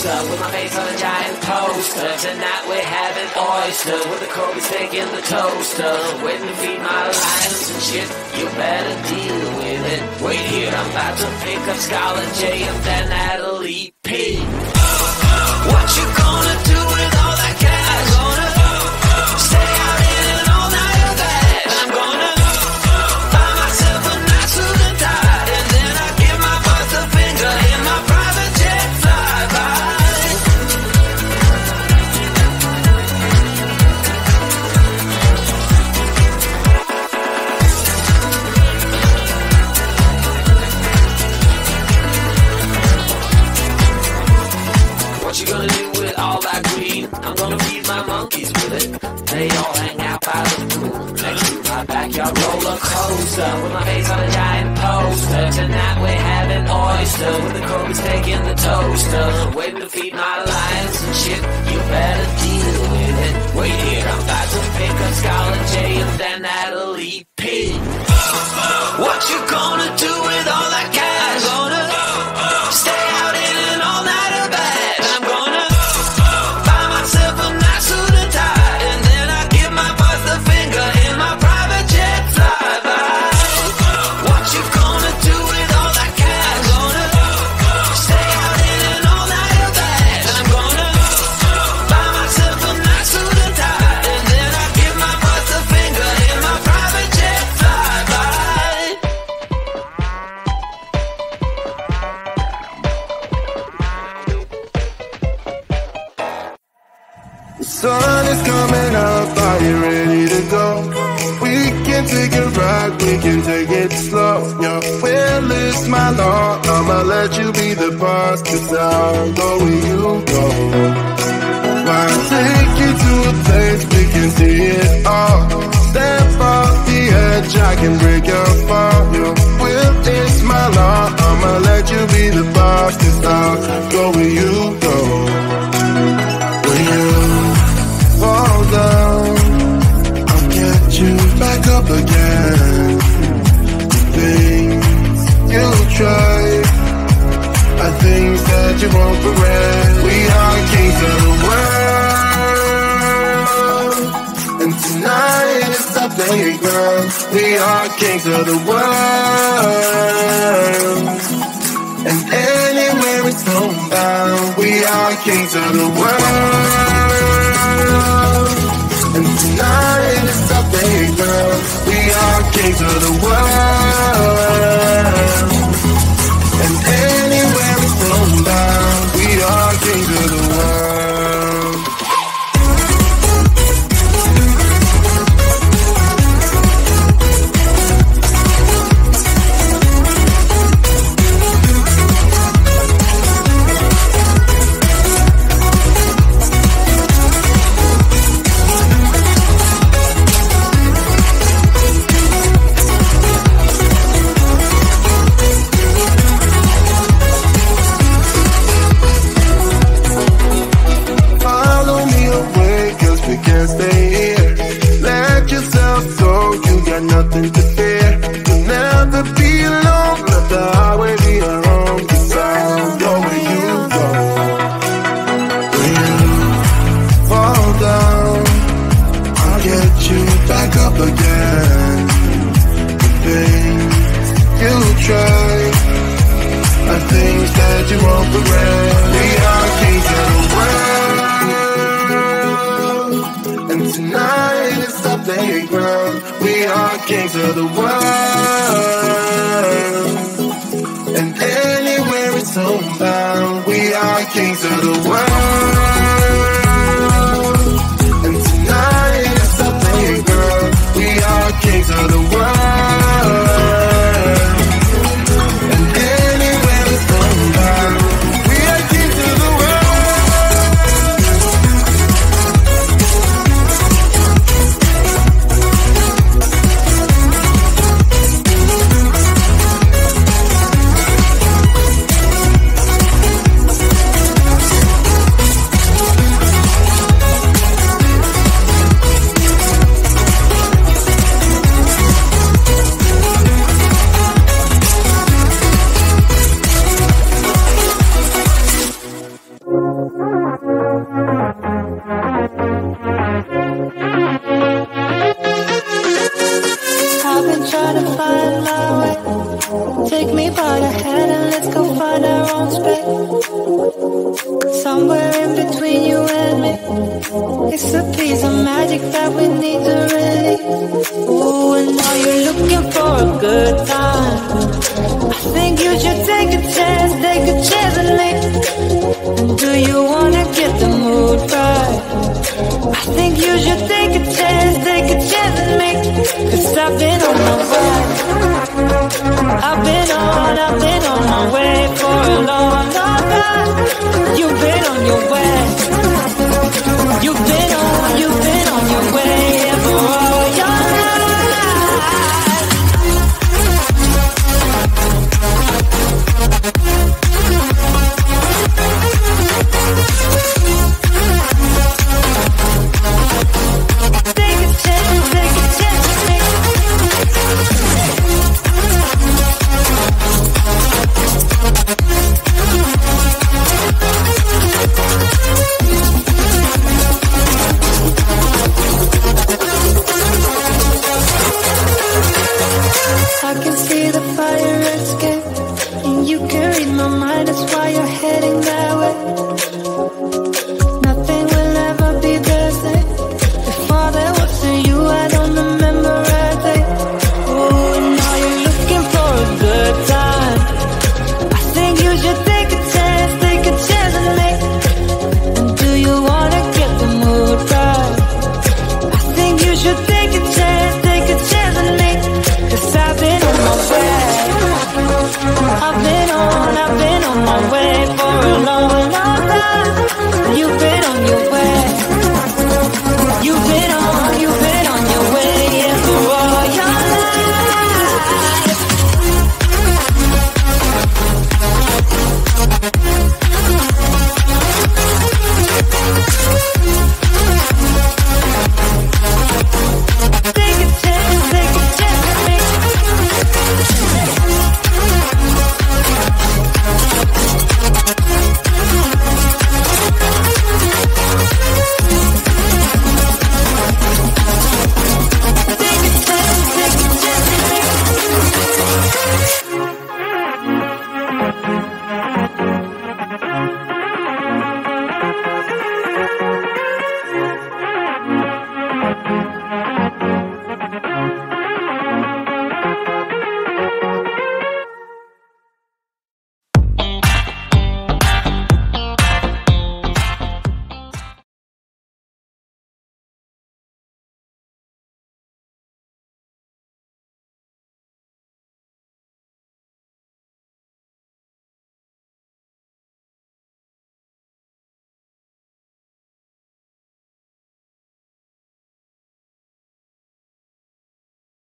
closer with my face on a giant poster. Tonight we're having oysters with the Kobe steak in the toaster. Waiting to feed my lions and shit, you better deal with it. Wait here, I'm about to pick up Scarlett J and then Natalie P. What you gonna do with all that cash? Gonna stay out in an all-nighter bed. I'm gonna buy myself a nice suit and tie, and then I give my boss a finger in my private jet flyby. What you gonna do with all that green? I'm gonna feed my monkeys with it. They all hang out by the pool next to my backyard roller coaster with my face on a giant poster. Tonight we're having oysters with the Kobe steak in the toaster. Waiting to feed my lions and shit, you better deal with it. Wait here, I'm about to pick up Scarlett J and then Natalie P. What you gonna do with all that cash? Gonna stay out in an all-nighter bed. I'm gonna buy myself a nice suit and tie, and then I give my boss the finger in my private jet flyby. What you gonna do with all that cash? Gonna stay out in an all-nighter bed. I'm gonna buy myself a nice suit and tie, and then I give my boss the finger in my private jet flyby. The sun is coming up, are you ready to go? We can take a ride, we can take it slow. Your will is my law, I'ma let you be the boss, 'cause I'll go where you go. Why take you to a place we can see it all? Step off the edge, I can break your fall. Your will is my law, I'ma let you be the boss, 'cause I'll go where you go. When you fall down, I'll get you back up again. The things you try are things that you won't regret. We are kings of the world, and tonight is our playground. We are kings of the world, and anywhere it's homebound. We are kings of the world, and tonight is our playground. We are kings of the world, and anywhere it's homebound. We are kings of the world. Stay here, let yourself go, you got nothing to fear. You'll never be alone, let the highway be your home, 'cause I'll go where you go. When you fall down, I'll get you back up again. The things you try are things that you won't regret. We are kings of the world, and tonight is our playground. We are kings of the world, and anywhere it's homebound. We are kings of the world, and tonight is our playground. We are kings of the world, and anywhere it's homebound. We are kings of the world. Take me by the hand and let's go find our own space. Somewhere in between you and me. It's a piece of magic that we need to release. Ooh, and now you're looking for a good time. I think you should take a chance and leave. And do you wanna get the mood right? I think you should take a chance and leave. 'Cause I've been on my way. I've been on my way for a long, long time. You've been on your way. You've been on your way for all your life. Take a chance, I can see the fire escape, and you can read my mind, that's why you're heading that way. Nothing will ever be the same. Before there was to you, I don't remember a day. Oh, and now you're looking for a good time. I think you should take a chance and leave. And do you wanna get the mood right? I think you should take a chance and leave. 'Cause I've been on my way. I've been on my way for a long, long time. You've been on your way. You've been on your way, yeah, for all your life. Take a chance and make. Take a chance.